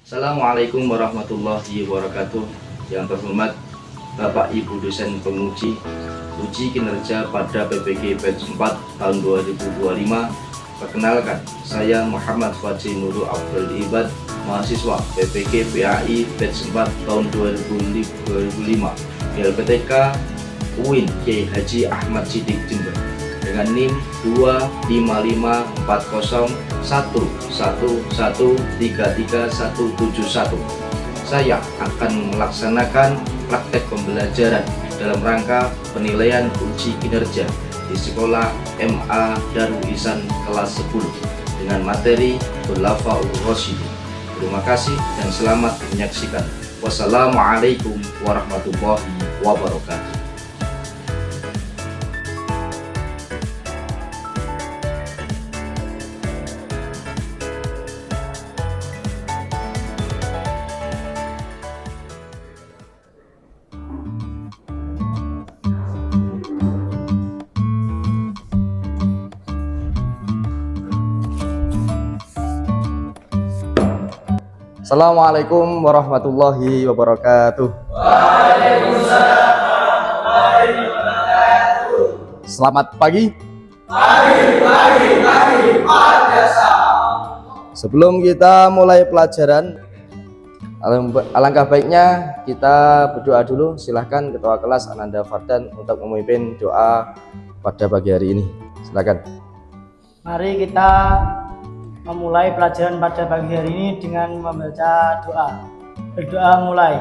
Assalamualaikum warahmatullahi wabarakatuh. Yang terhormat Bapak Ibu dosen penguji uji kinerja pada PPG batch 4 tahun 2025. Perkenalkan, saya Muhammad Fajri Nurul Abdul Ibad, mahasiswa PPG PAI batch 4 tahun 2005 di LPTK UIN Kiai Haji Ahmad Siddiq Jember dengan NIM 2554011133171. Saya akan melaksanakan praktek pembelajaran dalam rangka penilaian uji kinerja di sekolah MA Darul Ihsan kelas 10 dengan materi Khulafaur Rasyidin. Terima kasih dan selamat menyaksikan. Wassalamualaikum warahmatullahi wabarakatuh. Assalamualaikum warahmatullahi wabarakatuh. Waalaikumsalam warahmatullahi wabarakatuh. Selamat pagi. Pagi, Madrasah. Sebelum kita mulai pelajaran, alangkah baiknya kita berdoa dulu. Silahkan Ketua Kelas Ananda Fardan untuk memimpin doa pada pagi hari ini. Silakan. Mari kita memulai pelajaran pada pagi hari ini dengan membaca doa. Berdoa mulai.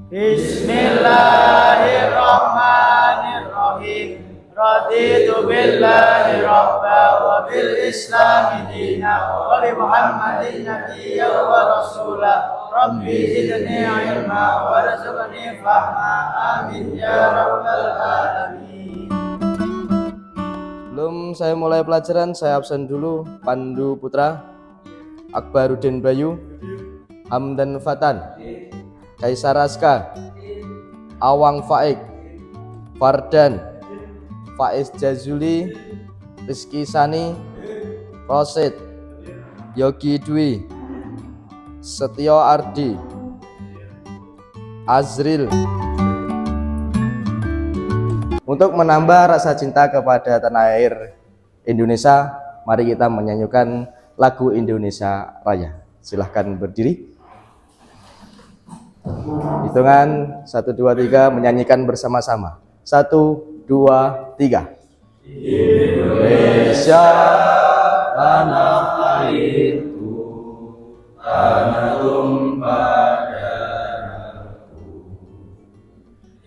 Bismillahirrahmanirrahim. Raditu billahi rabba wa bil islami dina wa bi Muhammadin nabiyya wa rasula. Rabbi zidni ilma warzuqni fahma. Amin ya rabbal alamin. Sebelum saya mulai pelajaran, saya absen dulu. Pandu Putra, Akbaruddin Bayu, Hamdan Fatan, Kaisar Aska, Awang Faik, Fardan, Faiz Jazuli, Rizky Sani, Rosid, Yogi Dwi, Setio Ardi, Azril. Untuk menambah rasa cinta kepada tanah air Indonesia, mari kita menyanyikan lagu Indonesia Raya. Silahkan berdiri. Hitungan 1, 2, 3 menyanyikan bersama-sama. 1, 2, 3. Indonesia tanah airku, tanah tumpah darahku.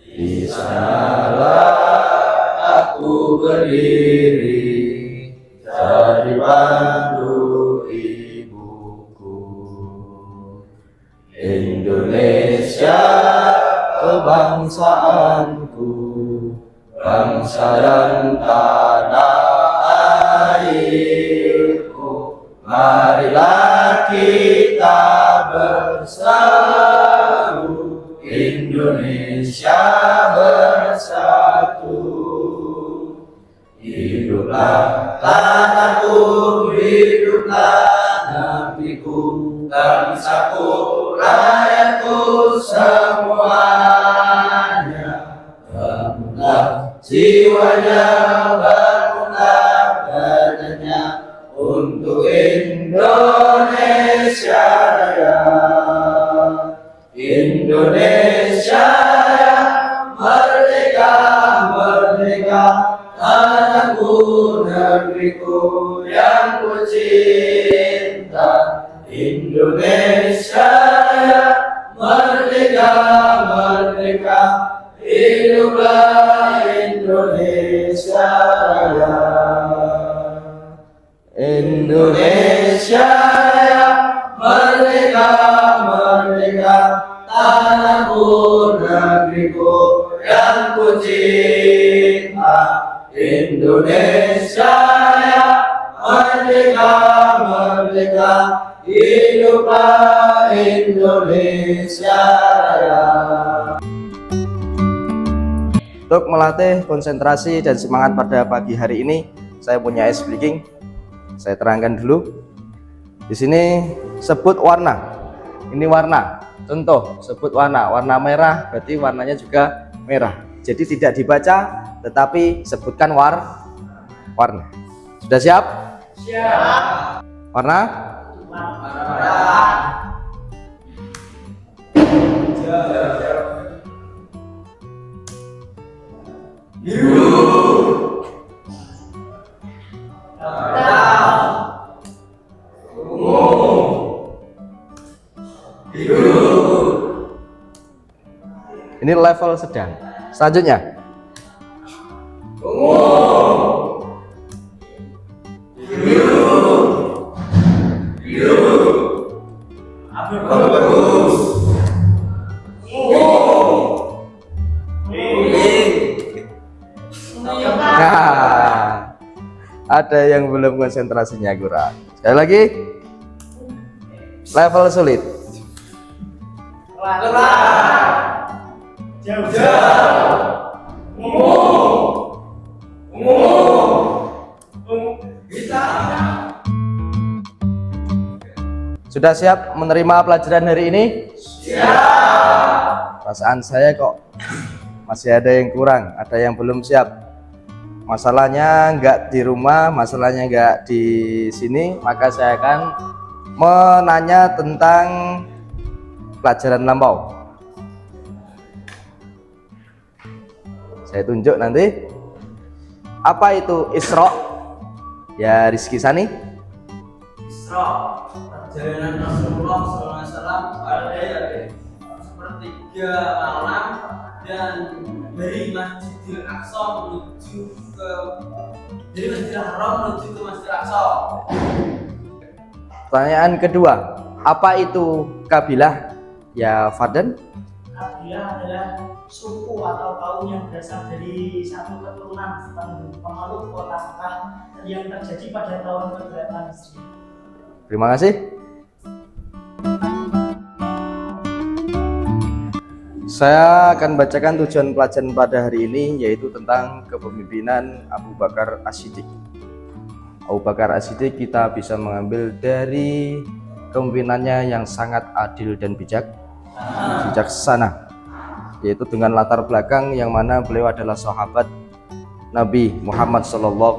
Di sanalah aku berdiri, jadi pandu ibuku. Indonesia kebangsaanku, bangsa dan tanah airku. Marilah kita bersatu, Indonesia bersatu. Hiduplah tanahku, hiduplah negeriku, bangsaku, rakyatku semuanya. Bangunlah jiwanya, bangunlah badannya untuk Indonesia Raya. Indonesia Raya, merdeka, merdeka, tanahku, negeriku yang ku cinta. Indonesia Raya, merdeka, merdeka, hiduplah Indonesia Raya. Indonesia Raya, merdeka, merdeka, tanahku, negeriku yang ku cinta. Indonesia Raya, merdeka, merdeka, hiduplah Indonesia Raya. Untuk melatih konsentrasi dan semangat pada pagi hari ini, saya punya ice breaking. Saya terangkan dulu. Di sini sebut warna. Ini warna. Contoh, sebut warna. Warna merah berarti warnanya juga merah. Jadi tidak dibaca tetapi sebutkan warna. Sudah siap? Siap. Warna? Ini level sedang. Selanjutnya. Nah, ada yang belum konsentrasinya kurang. Sekali lagi. Level sulit. Sudah siap menerima pelajaran hari ini? Siap. Perasaan saya kok masih ada yang kurang, ada yang belum siap. Masalahnya nggak di rumah, masalahnya nggak di sini, maka saya akan menanya tentang pelajaran lampau. Saya tunjuk nanti. Apa itu Isra? Ya, Rizky Sani. Isra, perjalanan Rasulullah SAW pada sepertiga malam dan dari Masjidil Aqsa dari Masjidil Haram menuju ke Masjidil Aqsa. Pertanyaan kedua, apa itu kabilah? Ya, Fardan. Kabilah adalah suku atau kaum yang berasal dari satu keturunan pemeluk kota Mekah yang terjadi pada tahun ke-8 Hijriah. Terima kasih. Saya akan bacakan tujuan pelajaran pada hari ini, yaitu tentang kepemimpinan Abu Bakar As-Siddiq. Abu Bakar As-Siddiq kita bisa mengambil dari kepemimpinannya yang sangat adil dan bijaksana, yaitu dengan latar belakang yang mana beliau adalah sahabat Nabi Muhammad SAW,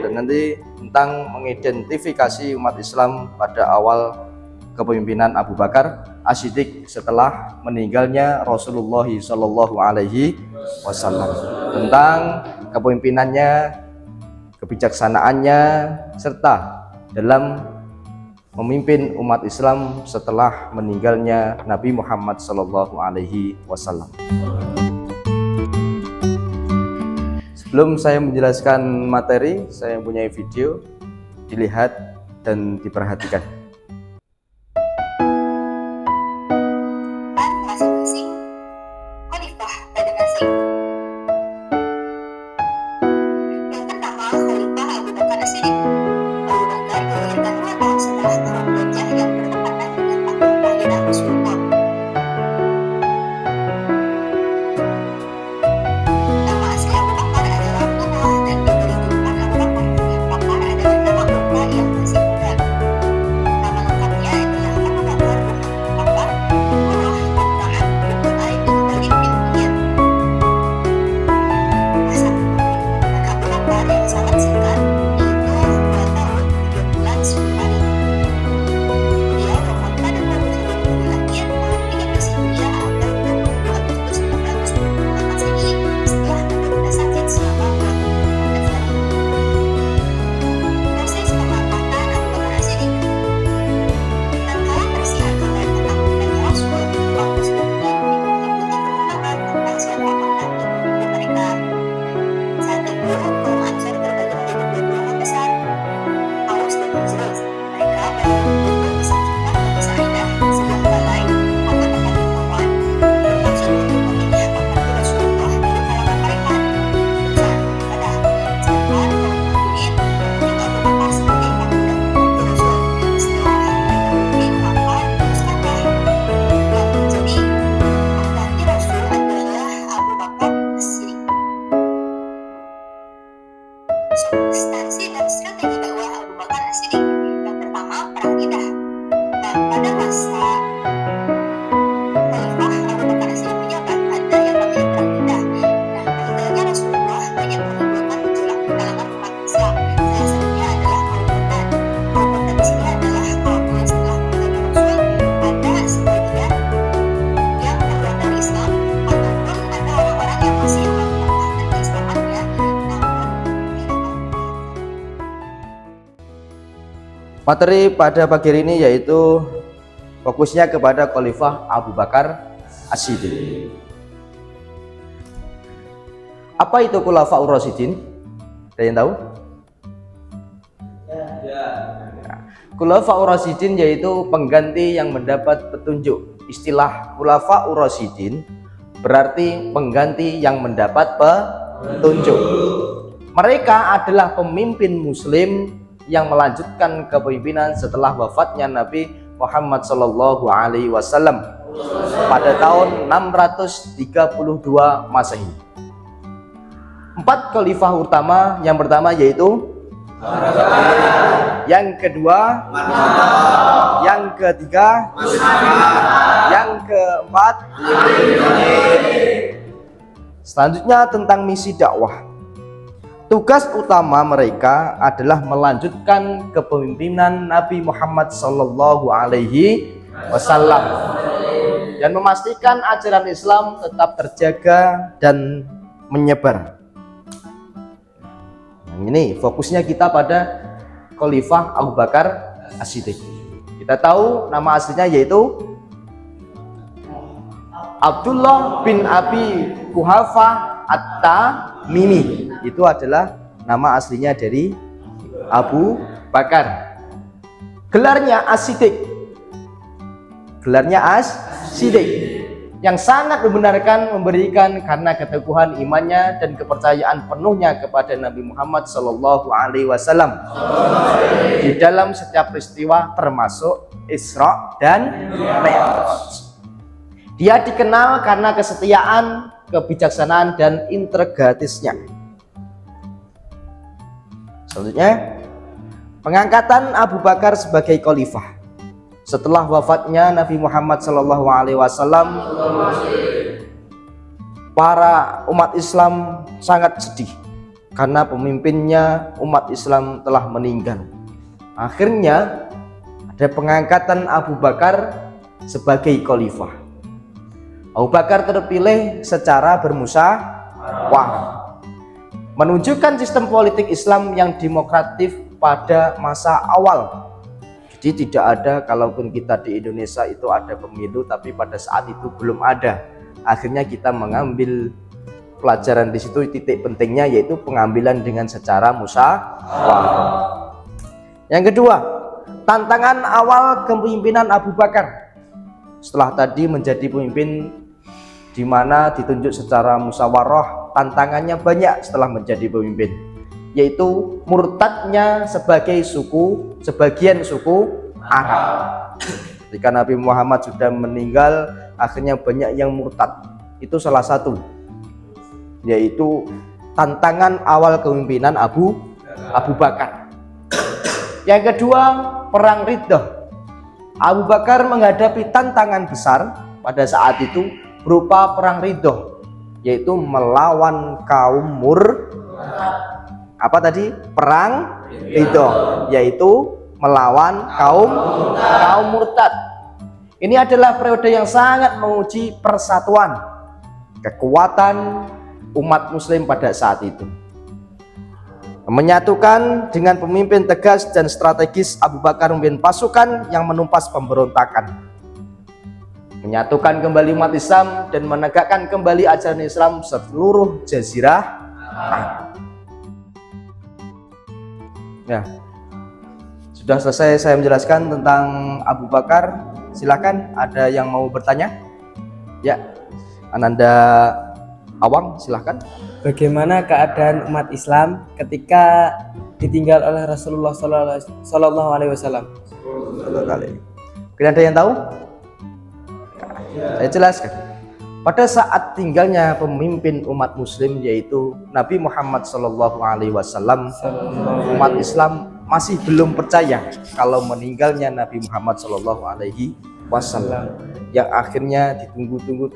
dan nanti tentang mengidentifikasi umat Islam pada awal kepemimpinan Abu Bakar As-Siddiq setelah meninggalnya Rasulullah SAW, tentang kepemimpinannya, kebijaksanaannya, serta dalam memimpin umat Islam setelah meninggalnya Nabi Muhammad SAW. Sebelum saya menjelaskan materi, saya mempunyai video, dilihat dan diperhatikan. Masing-masing khalifah pada masing. Yang pertama, khalifah Abu Bakar As-Siddiq. Abu Bakar dilahirkan 2 tahun setelah tahun Hijrah yang bertepatan dengan tahun kelahiran Rasulullah. Nama asli Abu Bakar adalah Abdullah dan diberi julukan Abu Bakar. Bakar adalah nama kota yang masih muda. Nama lengkapnya adalah Abu Bakar Bakar Abdullah bin Aib bin Thalib bin Umayyah. Masa kepemimpinan Abu Bakar yang sangat singkat, yaitu 2 tahun 3 bulan 10 hari. Beliau wafat pada tahun 1000 lahir tahun 13 Hijriah atau 20 Agustus 1925 Masehi setelah menderita sakit selama 2 tahun 14 hari. Proses pengangkatan Abu Bakar As-Siddiq. Tatkala persiapan ketaklukannya Rasul, kaum muslimin mengikuti kemenangan tentang siapa menang di negeri mereka. Saat itu, kaum Ansar terbagi menjadi 2 golongan besar, Aus dan Khazraj. Mereka berkumpul di Sakinah dan Sa'idah, sebelah balai atau tempat pertemuan, bermaksud untuk memilih pembantu Rasulullah dari kalangan mereka. Saat beribadah, sedangkan kaum Muhajirin memilih Abu Bakar sebagai pembantu Rasul. Setelah mereka memilih, maka teruskanlah. Yang menjadi pengganti Rasul adalah Abu Bakar As-Siddiq. Substansi dan strategi dakwah Abu Bakar As-Siddiq. Yang pertama, perang bidah. masa Khalifah Abu Bakar As-Siddiq menjabat, ada yang namanya perang Riddah. Nah, meninggalnya Rasulullah banyak menimbulkan gejolak di kalangan umat Islam. Salah satunya adalah kaum Murtad. Kaum Murtad di sini adalah kaum yang setelah meninggalnya Rasul ada sebagian yang keluar dari Islam, ataupun ada orang-orang yang masih mempertahankan keislamannya namun tidak mau. Materi pada pagi hari ini yaitu fokusnya kepada Khalifah Abu Bakar As-Siddiq. Apa itu Khulafaur Rasyidin? Ada yang tahu? Ya. Khulafaur Rasyidin yaitu pengganti yang mendapat petunjuk. Istilah Khulafaur Rasyidin berarti pengganti yang mendapat petunjuk. Mereka adalah pemimpin muslim yang melanjutkan kepemimpinan setelah wafatnya Nabi Muhammad SAW pada tahun 632 Masehi. 4 khalifah utama, yang pertama yaitu yang kedua, yang ketiga, yang keempat. Selanjutnya tentang misi dakwah. Tugas utama mereka adalah melanjutkan kepemimpinan Nabi Muhammad SAW dan memastikan ajaran Islam tetap terjaga dan menyebar. Ini fokusnya kita pada Khalifah Abu Bakar As-Siddiq. Kita tahu nama aslinya yaitu Abdullah bin Abi Quhafah At-Tamimi. Itu adalah nama aslinya dari Abu Bakar. Gelarnya As-Siddiq. Gelarnya As-Siddiq yang sangat membenarkan, memberikan karena keteguhan imannya dan kepercayaan penuhnya kepada Nabi Muhammad SAW di dalam setiap peristiwa termasuk Isra dan Mi'raj. Dia dikenal karena kesetiaan, kebijaksanaan dan integritasnya. Selanjutnya, pengangkatan Abu Bakar sebagai khalifah. Setelah wafatnya Nabi Muhammad SAW, para umat Islam sangat sedih karena pemimpinnya umat Islam telah meninggal. Akhirnya ada pengangkatan Abu Bakar sebagai khalifah. Abu Bakar terpilih secara bermusyawarah, menunjukkan sistem politik Islam yang demokratif pada masa awal. Jadi tidak ada, kalaupun kita di Indonesia itu ada pemilu, tapi pada saat itu belum ada. Akhirnya kita mengambil pelajaran di situ, titik pentingnya yaitu pengambilan dengan secara musyawarah. Yang kedua, tantangan awal kepemimpinan Abu Bakar. Setelah tadi menjadi pemimpin di mana ditunjuk secara musyawarah, tantangannya banyak setelah menjadi pemimpin, yaitu murtadnya sebagian suku Arab. Ketika Nabi Muhammad sudah meninggal, akhirnya banyak yang murtad. Itu salah satu, yaitu tantangan awal kepemimpinan Abu Bakar. Yang kedua, perang Riddah. Abu Bakar menghadapi tantangan besar pada saat itu berupa perang Riddah, yaitu melawan kaum perang Riddah, yaitu melawan kaum murtad. Ini adalah periode yang sangat menguji persatuan, kekuatan umat muslim pada saat itu. Menyatukan dengan pemimpin tegas dan strategis, Abu Bakar memimpin pasukan yang menumpas pemberontakan, menyatukan kembali umat Islam dan menegakkan kembali ajaran Islam seluruh jazirah Arab. Ya, sudah selesai saya menjelaskan tentang Abu Bakar. Silakan, ada yang mau bertanya? Ya, Ananda Awang, silakan. Bagaimana keadaan umat Islam ketika ditinggal oleh Rasulullah Sallallahu Alaihi Wasallam? Mungkin ada yang tahu? Saya jelaskan. Pada saat tinggalnya pemimpin umat muslim yaitu Nabi Muhammad SAW, umat Islam masih belum percaya kalau meninggalnya Nabi Muhammad SAW. wasallam, yang akhirnya ditunggu-tunggu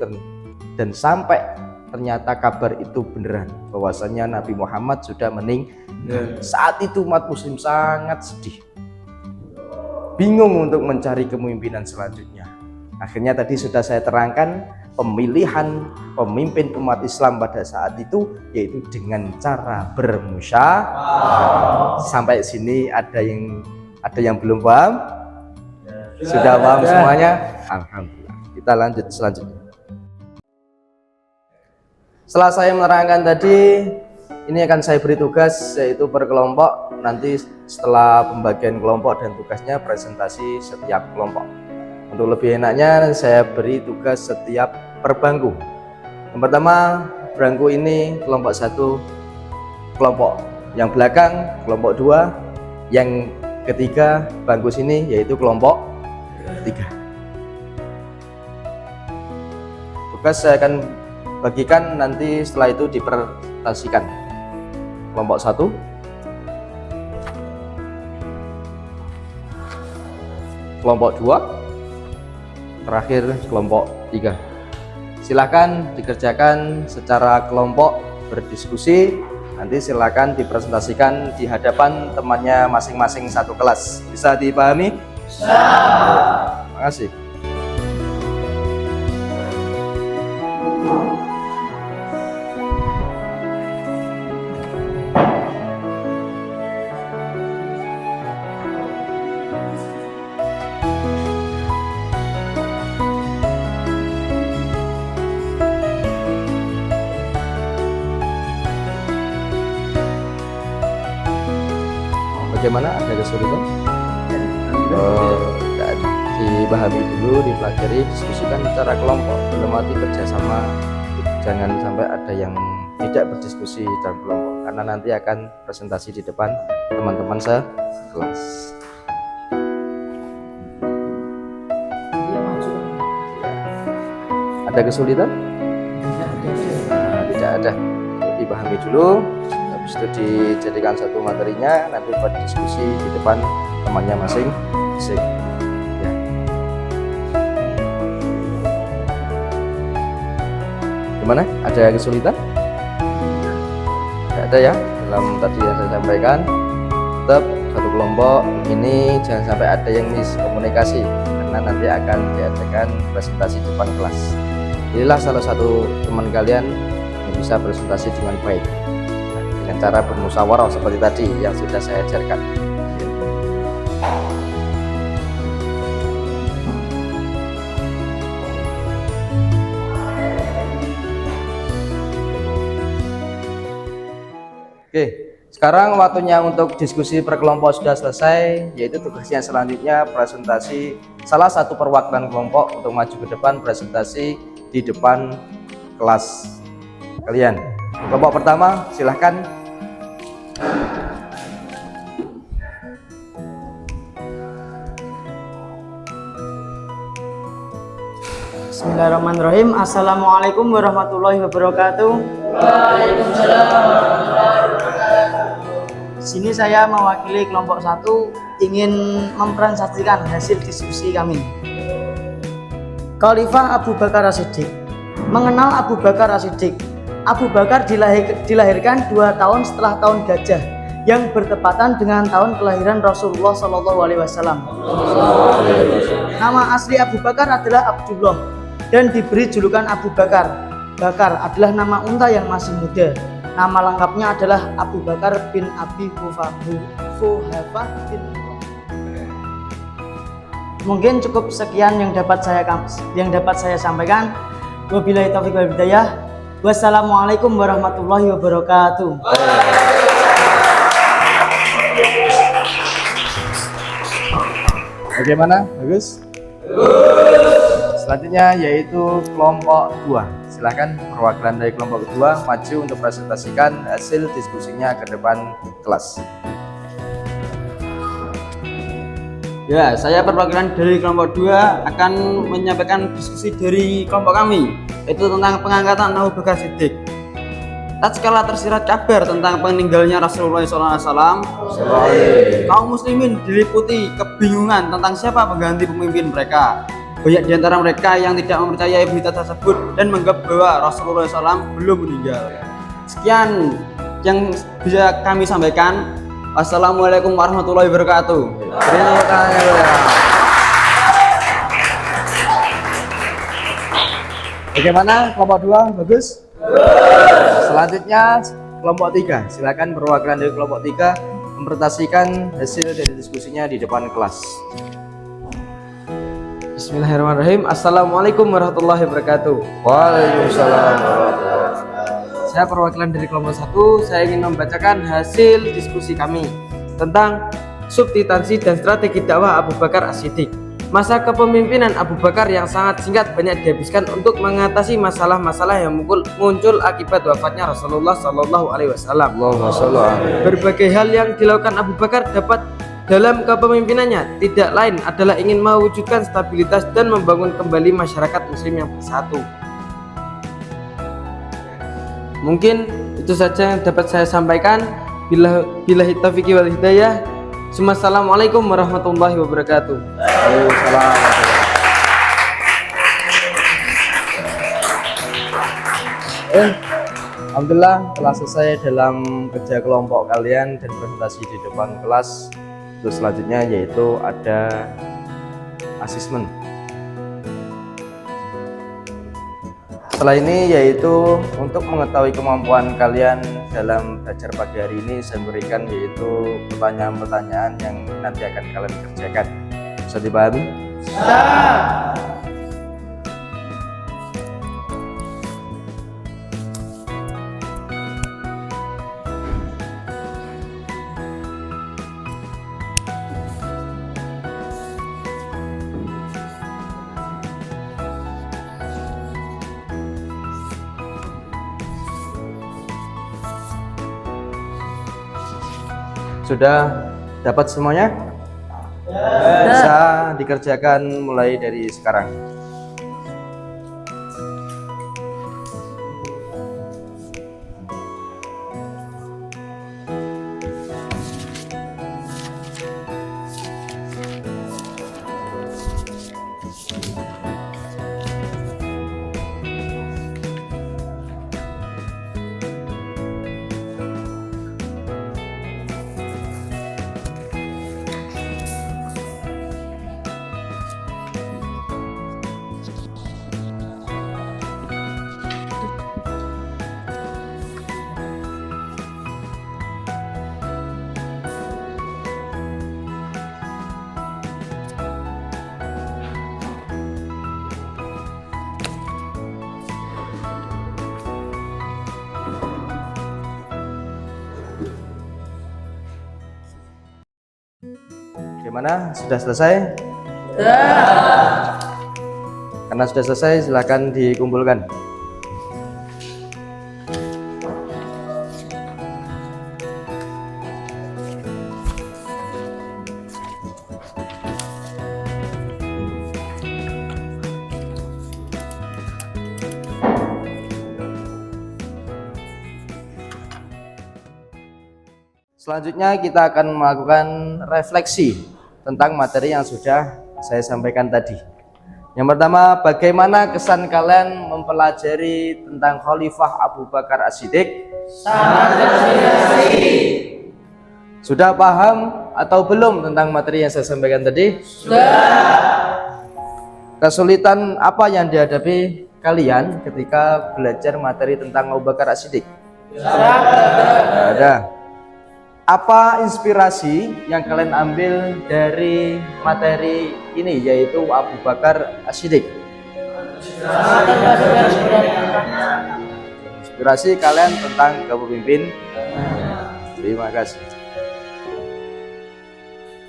dan sampai ternyata kabar itu beneran bahwasanya Nabi Muhammad sudah meninggal. Saat itu umat muslim sangat sedih, bingung untuk mencari kepemimpinan selanjutnya. Akhirnya tadi sudah saya terangkan pemilihan pemimpin umat Islam pada saat itu yaitu dengan cara bermusyawarah. Sampai sini ada yang belum paham? Sudah paham semuanya? Alhamdulillah. Kita lanjut selanjutnya. Setelah saya menerangkan tadi, ini akan saya beri tugas yaitu per kelompok. Nanti setelah pembagian kelompok dan tugasnya presentasi setiap kelompok. Untuk lebih enaknya saya beri tugas setiap per bangku. Yang pertama, bangku ini kelompok 1 kelompok, yang belakang kelompok 2, yang ketiga bangku sini yaitu kelompok 3. Tugas saya akan bagikan nanti setelah itu dipresentasikan. Kelompok 1, kelompok 2, terakhir kelompok 3. Silahkan dikerjakan secara kelompok, berdiskusi. Nanti silahkan dipresentasikan di hadapan temannya masing-masing satu kelas. Bisa dipahami? Bisa. Terima kasih. Bagaimana, ada kesulitan? Tidak ada. Dipahami dulu, dipelajari, diskusikan secara kelompok, dalam arti kerjasama. Jangan sampai ada yang tidak berdiskusi dalam kelompok, karena nanti akan presentasi di depan teman-teman sekelas. Ada kesulitan? Tidak ada. Dipahami dulu, habis itu dijadikan satu materinya, nanti buat diskusi di depan temannya masing-masing. Ya. Gimana? Ada kesulitan? Tidak ada ya? Dalam tadi yang saya sampaikan, tetap satu kelompok ini jangan sampai ada yang miskomunikasi, karena nanti akan diadakan presentasi depan kelas. Inilah salah satu teman kalian yang bisa presentasi dengan baik, dengan cara bermusyawarah seperti tadi yang sudah saya ajarkan. Oke, sekarang waktunya untuk diskusi per kelompok sudah selesai, yaitu tugasnya selanjutnya presentasi salah satu perwakilan kelompok untuk maju ke depan presentasi di depan kelas kalian. Kelompok pertama, silahkan. Bismillahirrahmanirrahim. Assalamualaikum warahmatullahi wabarakatuh. Di sini saya mewakili kelompok 1 ingin mempresentasikan hasil diskusi kami. Khalifah Abu Bakar As-Siddiq. Mengenal Abu Bakar As-Siddiq. Abu Bakar dilahirkan 2 tahun setelah tahun gajah yang bertepatan dengan tahun kelahiran Rasulullah SAW. Nama asli Abu Bakar adalah Abdullah dan diberi julukan Abu Bakar. Bakar adalah nama unta yang masih muda. Nama lengkapnya adalah Abu Bakar bin Abi Quhafah bin. Mungkin cukup sekian yang dapat saya sampaikan. Wabillahi taufiq wal hidayah. Wassalamualaikum warahmatullahi wabarakatuh. Bagaimana? Bagus? Selanjutnya yaitu kelompok 2. Silahkan perwakilan dari kelompok kedua maju untuk presentasikan hasil diskusinya ke depan kelas. Ya, saya perwakilan dari kelompok 2 akan menyampaikan diskusi dari kelompok kami, yaitu tentang pengangkatan Abu Bakar Siddiq. Tatkala tersirat kabar tentang peninggalnya Rasulullah SAW, kaum muslimin diliputi kebingungan tentang siapa pengganti pemimpin mereka. banyak di antara mereka yang tidak mempercayai berita tersebut dan menganggap bahwa Rasulullah SAW belum meninggal. Sekian yang bisa kami sampaikan. Wassalamualaikum warahmatullahi wabarakatuh. Terima kasih. Bagaimana kelompok 2? Bagus? Selanjutnya kelompok 3. Silakan perwakilan dari kelompok 3 mempresentasikan hasil dari diskusinya di depan kelas. Bismillahirrahmanirrahim. Assalamualaikum warahmatullahi wabarakatuh. Waalaikumsalam. Saya perwakilan dari kelompok 1. Saya ingin membacakan hasil diskusi kami tentang substansi dan strategi dakwah Abu Bakar As-Siddiq. Masa kepemimpinan Abu Bakar yang sangat singkat banyak dihabiskan untuk mengatasi masalah-masalah yang muncul akibat wafatnya Rasulullah Shallallahu Alaihi Wasallam. Allahumma sholli alaihi. Berbagai hal yang dilakukan Abu Bakar dapat dalam kepemimpinannya tidak lain adalah ingin mewujudkan stabilitas dan membangun kembali masyarakat muslim yang bersatu. Mungkin itu saja yang dapat saya sampaikan. Billahi taufiq wal hidayah. Assalamualaikum warahmatullahi wabarakatuh. Waalaikumsalam. Alhamdulillah telah selesai dalam kerja kelompok kalian dan presentasi di depan kelas. Terus selanjutnya yaitu ada asesmen. Setelah ini yaitu untuk mengetahui kemampuan kalian dalam belajar pagi hari ini, saya berikan yaitu pertanyaan-pertanyaan yang nanti akan kalian kerjakan. Bisa dipahami? Sudah dapat semuanya? Bisa dikerjakan mulai dari sekarang. Gimana? Sudah selesai? Karena sudah selesai, silakan dikumpulkan. Selanjutnya kita akan melakukan refleksi tentang materi yang sudah saya sampaikan tadi. Yang pertama, bagaimana kesan kalian mempelajari tentang Khalifah Abu Bakar As-Siddiq? Sangat terinspirasi. Sudah paham atau belum tentang materi yang saya sampaikan tadi? Sudah. Kesulitan apa yang dihadapi kalian ketika belajar materi tentang Abu Bakar As-Siddiq? Tidak ada. Apa inspirasi yang kalian ambil dari materi ini, yaitu Abu Bakar As-Siddiq? Inspirasi kalian tentang kepemimpinan. Terima kasih.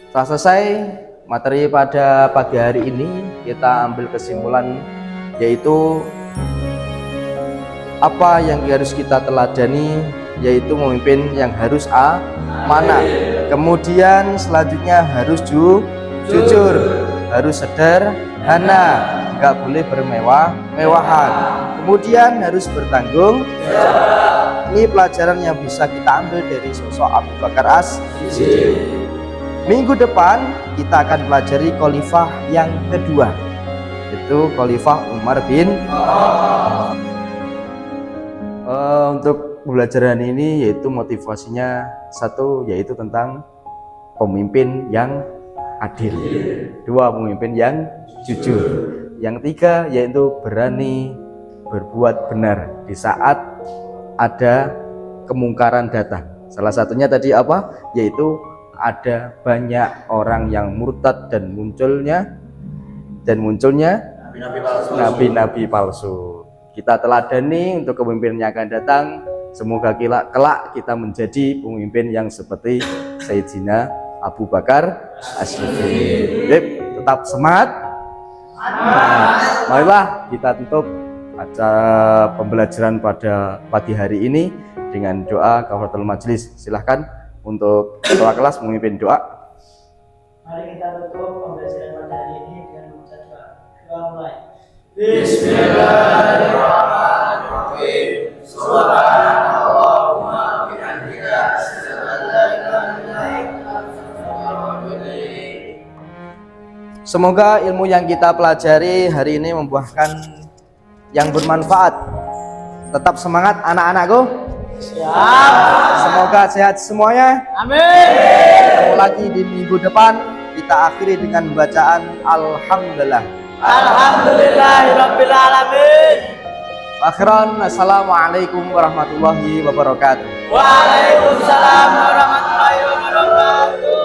Setelah selesai materi pada pagi hari ini, kita ambil kesimpulan, yaitu apa yang harus kita teladani, yaitu memimpin yang harus amanah. Kemudian selanjutnya harus jujur, harus sederhana, nggak boleh bermewah-mewahan. Kemudian harus bertanggung jawab. Ini pelajaran yang bisa kita ambil dari sosok Abu Bakar As-Siddiq. Minggu depan kita akan pelajari khalifah yang kedua, itu Khalifah Umar bin untuk pembelajaran ini yaitu motivasinya satu yaitu tentang pemimpin yang adil, dua pemimpin yang jujur, yang tiga yaitu berani berbuat benar di saat ada kemungkaran datang. Salah satunya tadi apa? Yaitu ada banyak orang yang murtad dan munculnya nabi-nabi palsu. Kita teladani untuk kepemimpinan yang akan datang. Semoga kelak kita menjadi pemimpin yang seperti Sayyidina Abu Bakar As-Siddiq. Tetap semangat. Marilah kita tutup acara pembelajaran pada pagi hari ini dengan doa kafaratul majelis. Silahkan untuk ketua kelas memimpin doa. Mari kita tutup pembelajaran pada hari ini dengan membaca doa. Doa mulai. Bismillahirrahmanirrahim. Subhanallahumma bihamdika asyhadu an la ilaha illa anta astaghfiruka wa atubu ilaik. Semoga ilmu yang kita pelajari hari ini membuahkan yang bermanfaat. Tetap semangat anak-anakku. Siap. Semoga sehat semuanya. Amin. Ketemu lagi di minggu depan. Kita akhiri dengan bacaan Alhamdulillah. Alhamdulillahirabbil alamin. Akhiran, assalamualaikum warahmatullahi wabarakatuh. Waalaikumsalam warahmatullahi wabarakatuh.